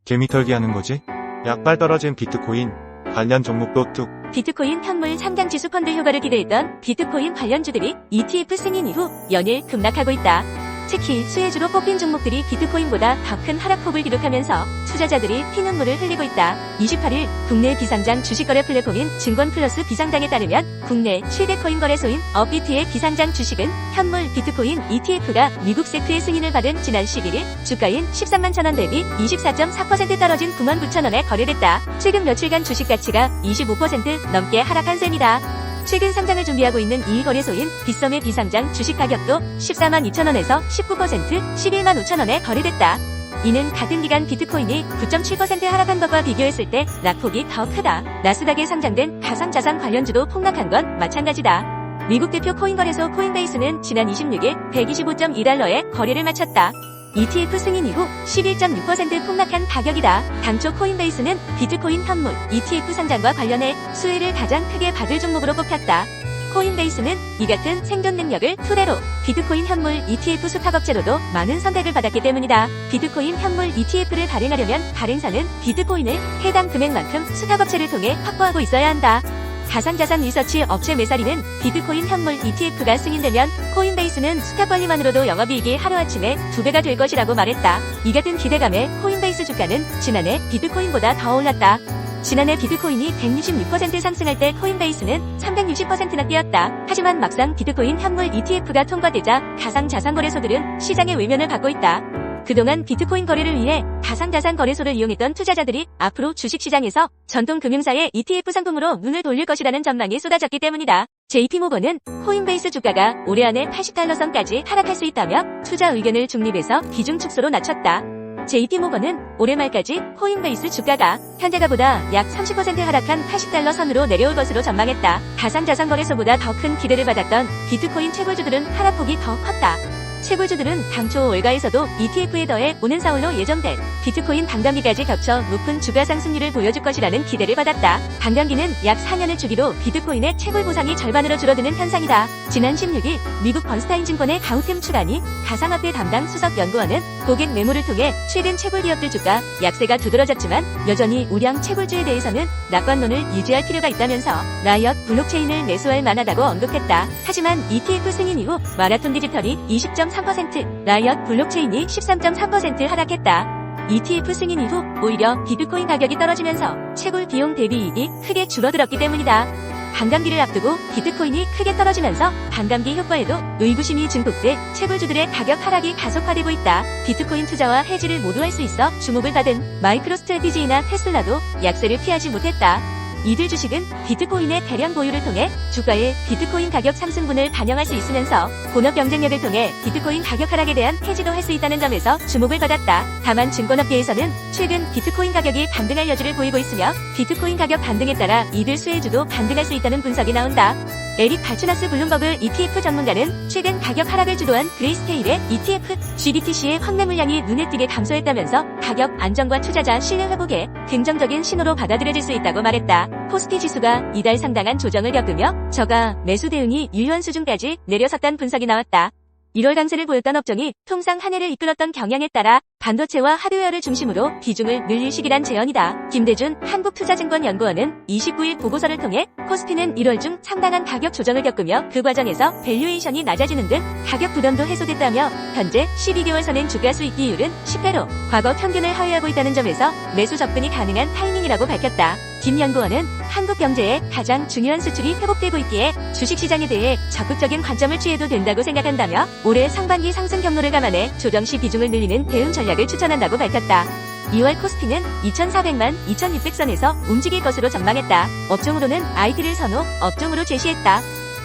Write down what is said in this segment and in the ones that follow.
개미털기 하는 거지? 약발 떨어진 비트코인 관련 종목도 뚝. 비트코인 현물 상장 지수 펀드 효과를 기대했던 비트코인 관련주들이 ETF 승인 이후 연일 급락하고 있다. 특히 수혜주로 뽑힌 종목들이 비트코인보다 더 큰 하락폭을 기록하면서 투자자들이 피눈물을 흘리고 있다. 28일 국내 비상장 주식거래 플랫폼인 증권플러스 비상장에 따르면 국내 최대 코인 거래소인 업비트의 비상장 주식은 현물 비트코인 ETF가 미국 세크의 승인을 받은 지난 11일 주가인 13만 1,000원 대비 24.4% 떨어진 9만 9,000원에 거래됐다. 최근 며칠간 주식 가치가 25% 넘게 하락한 셈이다. 최근 상장을 준비하고 있는 이 거래소인 빗썸의 비상장 주식 가격도 14만 2천원에서 19%, 11만 5천원에 거래됐다. 이는 같은 기간 비트코인이 9.7% 하락한 것과 비교했을 때 낙폭이 더 크다. 나스닥에 상장된 가상자산 관련주도 폭락한 건 마찬가지다. 미국 대표 코인거래소 코인베이스는 지난 26일 125.2달러에 거래를 마쳤다. ETF 승인 이후 11.6% 폭락한 가격이다. 당초 코인베이스는 비트코인 현물 ETF 상장과 관련해 수혜를 가장 크게 받을 종목으로 꼽혔다. 코인베이스는 이 같은 생존 능력을 토대로 비트코인 현물 ETF 수탁업체로도 많은 선택을 받았기 때문이다. 비트코인 현물 ETF를 발행하려면 발행사는 비트코인을 해당 금액만큼 수탁업체를 통해 확보하고 있어야 한다. 가상자산 리서치 업체 메사리는 비트코인 현물 ETF가 승인되면 코인베이스는 수탁 관리만으로도 영업이익이 하루아침에 2배가 될 것이라고 말했다. 이 같은 기대감에 코인베이스 주가는 지난해 비트코인보다 더 올랐다. 지난해 비트코인이 166% 상승할 때 코인베이스는 360%나 뛰었다. 하지만 막상 비트코인 현물 ETF가 통과되자 가상자산 거래소들은 시장의 외면을 받고 있다. 그동안 비트코인 거래를 위해 가상자산 거래소를 이용했던 투자자들이 앞으로 주식시장에서 전통 금융사의 ETF 상품으로 눈을 돌릴 것이라는 전망이 쏟아졌기 때문이다. JP모건은 코인베이스 주가가 올해 안에 80달러 선까지 하락할 수 있다며 투자 의견을 중립에서 비중 축소로 낮췄다. JP모건은 올해 말까지 코인베이스 주가가 현재가보다 약 30% 하락한 80달러 선으로 내려올 것으로 전망했다. 가상자산 거래소보다 더 큰 기대를 받았던 비트코인 채굴주들은 하락폭이 더 컸다. 채굴주들은 당초 월가에서도 ETF에 더해 오는 4월로 예정된 비트코인 반감기까지 겹쳐 높은 주가 상승률을 보여줄 것이라는 기대를 받았다. 반감기는 약 4년을 주기로 비트코인의 채굴 보상이 절반으로 줄어드는 현상이다. 지난 16일 미국 번스타인 증권의 가우템 출안이 가상화폐 담당 수석 연구원은 고객 메모를 통해 최근 채굴 기업들 주가 약세가 두드러졌지만 여전히 우량 채굴주에 대해서는 낙관론을 유지할 필요가 있다면서 라이엇 블록체인을 매수할 만하다고 언급했다. 하지만 ETF 승인 이후 마라톤 디지털이 20.3%, 라이엇 블록체인이 13.3% 하락했다. ETF 승인 이후 오히려 비트코인 가격이 떨어지면서 채굴 비용 대비 이익이 크게 줄어들었기 때문이다. 반감기를 앞두고 비트코인이 크게 떨어지면서 반감기 효과에도 의구심이 증폭돼 채굴주들의 가격 하락이 가속화되고 있다. 비트코인 투자와 해지를 모두 할 수 있어 주목을 받은 마이크로스트래티지나 테슬라도 약세를 피하지 못했다. 이들 주식은 비트코인의 대량 보유를 통해 주가의 비트코인 가격 상승분을 반영할 수 있으면서 본업 경쟁력을 통해 비트코인 가격 하락에 대한 해지도 할 수 있다는 점에서 주목을 받았다. 다만 증권업계에서는 최근 비트코인 가격이 반등할 여지를 보이고 있으며 비트코인 가격 반등에 따라 이들 수혜주도 반등할 수 있다는 분석이 나온다. 에릭 발츠나스 블룸버그 ETF 전문가는 최근 가격 하락을 주도한 그레이스케일의 ETF GBTC의 확매 물량이 눈에 띄게 감소했다면서 가격 안정과 투자자 신뢰 회복에 긍정적인 신호로 받아들여질 수 있다고 말했다. 코스피 지수가 이달 상당한 조정을 겪으며 저가 매수 대응이 유효한 수준까지 내려섰다는 분석이 나왔다. 1월 강세를 보였던 업종이 통상 한 해를 이끌었던 경향에 따라 반도체와 하드웨어를 중심으로 비중을 늘릴 시기란 제언이다. 김대준 한국투자증권연구원은 29일 보고서를 통해 코스피는 1월 중 상당한 가격 조정을 겪으며 그 과정에서 밸류에이션이 낮아지는 등 가격 부담도 해소됐다며 현재 12개월 선행 주가 수익 비율은 10배로 과거 평균을 하회하고 있다는 점에서 매수 접근이 가능한 타이밍이라고 밝혔다. 김 연구원은 한국 경제의 가장 중요한 수출이 회복되고 있기에 주식시장에 대해 적극적인 관점을 취해도 된다고 생각한다며 올해 상반기 상승 경로를 감안해 조정 시 비중을 늘리는 대응 전략을 추천한다고 밝혔다. 2월 코스피는 2,400만 2,600선에서 움직일 것으로 전망했다. 업종으로는 IT를 선호 업종으로 제시했다.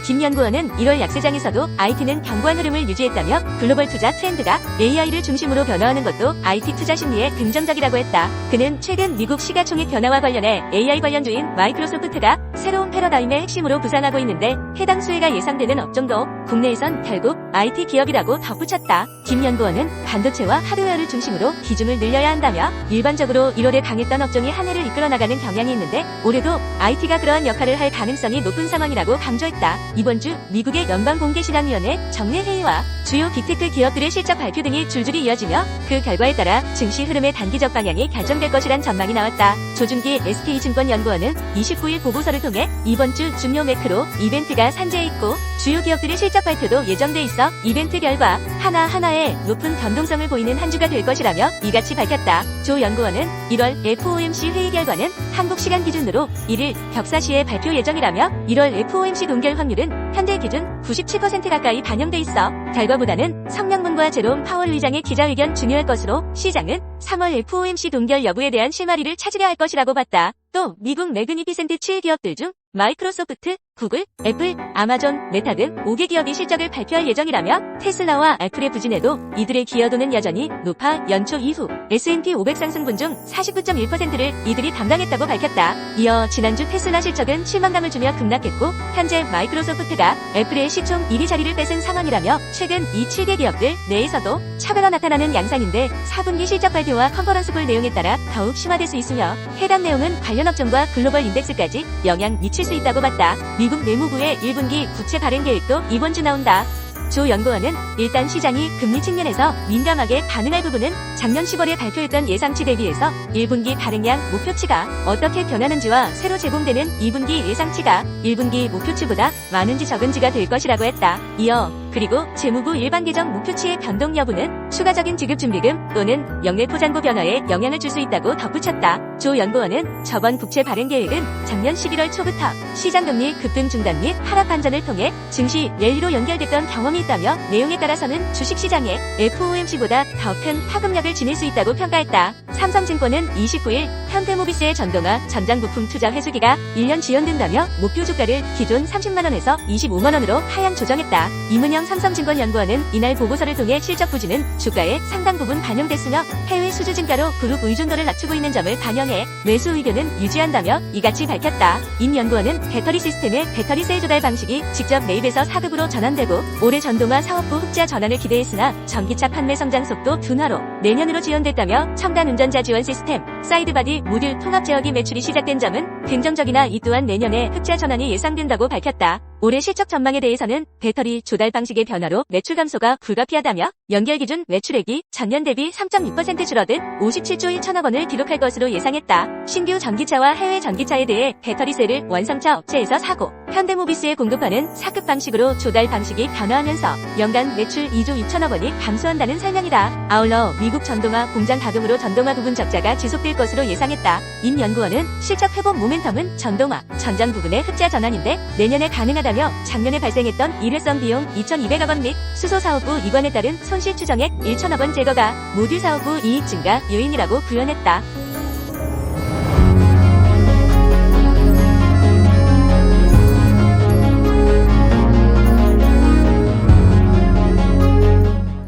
김 연구원은 1월 약세장에서도 IT는 견고한 흐름을 유지했다며 글로벌 투자 트렌드가 AI를 중심으로 변화하는 것도 IT 투자 심리에 긍정적이라고 했다. 그는 최근 미국 시가총액 변화와 관련해 AI 관련주인 마이크로소프트가 새로운 패러다임의 핵심으로 부상하고 있는데 해당 수혜가 예상되는 업종도 국내에선 결국 IT 기업이라고 덧붙였다. 김 연구원은 반도체와 하드웨어를 중심으로 비중을 늘려야 한다며 일반적으로 1월에 강했던 업종이 한 해를 이끌어 나가는 경향이 있는데 올해도 IT가 그러한 역할을 할 가능성이 높은 상황이라고 강조했다. 이번 주 미국의 연방공개시장위원회 정례 회의와 주요 빅테크 기업들의 실적 발표 등이 줄줄이 이어지며 그 결과에 따라 증시 흐름의 단기적 방향이 결정될 것이란 전망이 나왔다. 조준기 SK증권연구원은 29일 보고서를 통해 이번 주 중요 매크로 이벤트가 산재해 있고 주요 기업들의 실적 발표도 예정돼 있어 이벤트 결과 하나하나에 높은 변동성을 보이는 한 주가 될 것이라며 이같이 밝혔다. 조 연구원은 1월 FOMC 회의 결과는 한국 시간 기준으로 1일 격사시에 발표 예정이라며 1월 FOMC 동결 확률은 현재 기준 97% 가까이 반영돼 있어 결과보다는 성명문과 제롬 파월 의장의 기자회견 중요할 것으로 시장은 3월 FOMC 동결 여부에 대한 실마리를 찾으려 할 것이라고 봤다. 또 미국 매그니피센트 7기업들 중 마이크로소프트, 구글, 애플, 아마존, 메타 등 5개 기업이 실적을 발표할 예정이라며 테슬라와 애플의 부진에도 이들의 기여도는 여전히 높아 연초 이후 S&P 500 상승분 중 49.1%를 이들이 담당했다고 밝혔다. 이어 지난주 테슬라 실적은 실망감을 주며 급락했고 현재 마이크로소프트가 애플의 시총 1위 자리를 뺏은 상황이라며 최근 이 7개 기업들 내에서도 차별화 나타나는 양상인데 4분기 실적 발표와 컨퍼런스콜 내용에 따라 더욱 심화될 수 있으며 해당 내용은 관련 업종과 글로벌 인덱스까지 영향 미칠 수 있다고 봤다. 미국 내무부의 1분기 부채 발행 계획도 이번 주 나온다. 조 연구원은 일단 시장이 금리 측면에서 민감하게 반응할 부분은 작년 10월에 발표했던 예상치 대비해서 1분기 발행량 목표치가 어떻게 변하는지와 새로 제공되는 2분기 예상치가 1분기 목표치보다 많은지 적은지가 될 것이라고 했다. 이어 그리고 재무부 일반 계정 목표치의 변동 여부는 추가적인 지급준비금 또는 영내포장고 변화에 영향을 줄 수 있다고 덧붙였다. 조 연구원은 저번 국채 발행 계획은 작년 11월 초부터 시장금리 급등 중단 및 하락 반전을 통해 증시 랠리로 연결됐던 경험이 있다며 내용에 따라서는 주식시장에 FOMC보다 더 큰 파급력을 지닐 수 있다고 평가했다. 삼성증권은 29일 현대모비스의 전동화 전장부품 투자 회수기가 1년 지연된다며 목표 주가를 기존 30만원에서 25만원으로 하향 조정했다. 이문영 삼성증권연구원은 이날 보고서를 통해 실적 부진은 주가에 상당 부분 반영됐으며 해외 수주증가로 그룹 의존도를 낮추고 있는 점을 반영해 매수 의견은 유지한다며 이같이 밝혔다. 임 연구원은 배터리 시스템의 배터리 셀 조달 방식이 직접 매입에서 사급으로 전환되고 올해 전동화 사업부 흑자 전환을 기대했으나 전기차 판매 성장 속도 둔화로 내년으로 지연됐다며 첨단 운전자 지원 시스템, 사이드바디 모듈 통합 제어기 매출이 시작된 점은 긍정적이나 이 또한 내년에 흑자 전환이 예상된다고 밝혔다. 올해 실적 전망에 대해서는 배터리 조달 방식의 변화로 매출 감소가 불가피하다며 연결 기준 매출액이 전년 대비 3.2% 줄어든 57조 1천억 원을 기록할 것으로 예상했다. 신규 전기차와 해외 전기차에 대해 배터리셀을 원성차 업체에서 사고 현대모비스에 공급하는 사급 방식으로 조달 방식이 변화하면서 연간 매출 2조 6천억 원이 감소한다는 설명이다. 아울러 미국 전동화 공장 가동으로 전동화 부분 적자가 지속될 것으로 예상했다. 임 연구원은 실적 회복 모멘텀은 전동화, 전장 부분의 흑자 전환인데 내년에 가능하다 며 작년에 발생했던 일회성 비용 2,200억 원 및 수소 사업부 이관에 따른 손실 추정액 1천억 원 제거가 모듈 사업부 이익 증가 요인이라고 부연했다.